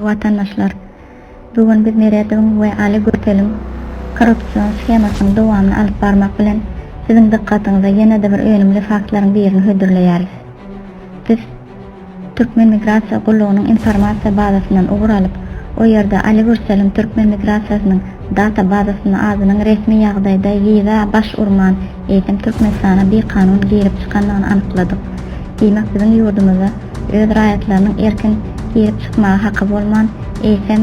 vatandaşlar. Bugün biz Meredin we Ali Gürtelim korrupsiyon skemasının dowamyny alyp barmak bilen sizin dikkatyňyza ýene-de bir önemli faktlaryň birini hödürleýäris. Biz Türkmen Migrasiýa Gullugynyň informasiýa bazasyndan ugur alyp, o ýerde Ali Gürtelim Türkmen migrasiýasynyň data bazasyny adynyň resmi ýagdaýda ýyza baş urman eýsem Türkmenistana bir kanun girip çykanlygyny anykladyk. Diýmek bizim ýurdumyza öz raýatlarynyň erkin girip çykmagy haky bolman eýsem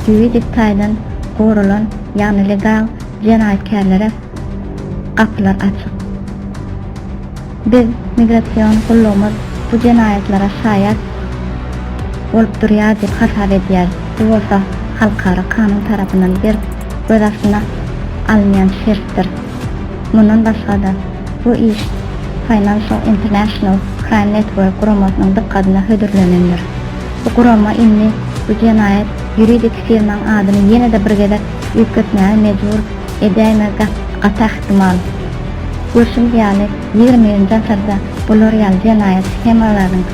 juridik taýdan gorulan ýagny legal jenaýetkerlere kapylar açyk. Biz migrasiýon gullugymyz bu jenaýetlere şaýat bolup durýar diýip hasap edýär. Bu bolsa halkara kanun tarapyndan bir göz astyna alınýan şertdir. Mundan başga da bu iş Financial International Crime Network guramasynyň dikkatyna hödürlenendir. Bu gurama inni bu jenaýet juridik firmaň adyny ýene-de bir gede ýetgetmäge mejbur edäýme gata ihtimal. Görüşüm ýaly 20-nji asyrda bular ýaly jenaýet schemalaryň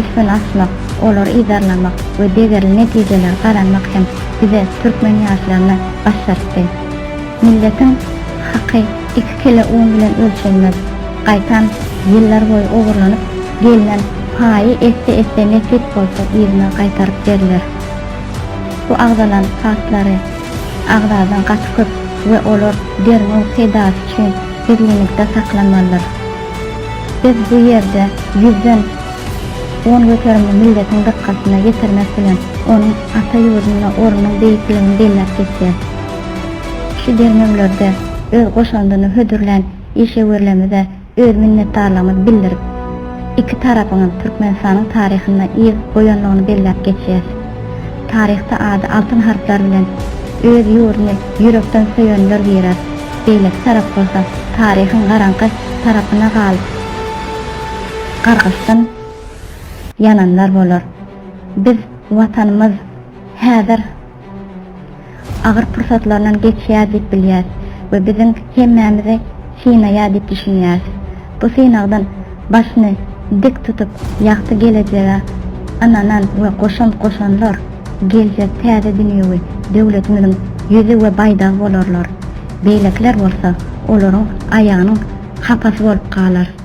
üstüne asmak, olar idarlamak we degeri netijeler garanmak hem bize Türkmen ýaşlaryna başartdy. Milletin haky 2 kile un bilen ölçülmez. Gaýtan ýyllar boýy ogurlanyp gelinen paýy esse nefret bolsa ýerine gaýtaryp berler. Bu agdalan faktlary agdadan gaçyp we olar derňew pedasy üçin birlikde saklanmalylar. Biz bu ýerde ýüzden 10 götürümlü milletin dikkatyna getirmek bilen onun ata ýurdunyna ornuň beýikligini belläp geçýär. Şu derneklerde öz goşandyny hödürlen işewerlerimize öz minnetdarlygymyzy bildirip iki tarapynyň Türkmenistanyň taryhyna ýyl goýanlygyny belläp geçýär. Taryhda ady altyn harflar bilen öz ýurduny ýürekden söýenler diýer. Beýlek tarap bolsa taryhyň garanky tarapyna galyp gargaşdan yananlar bolar. Biz watanymyz häzir agyr pursatlardan geçýär diýip bilýär we biziň hemmämize synaýar diýip düşünýär. Bu synagdan başyny dik tutup ýagty geleceğe ananan we goşanlar geljek täze dünýäwi döwletimizin ýüzi we baýda bolarlar. Beýlekler bolsa olaryň aýagynyň hapasy bolup galar.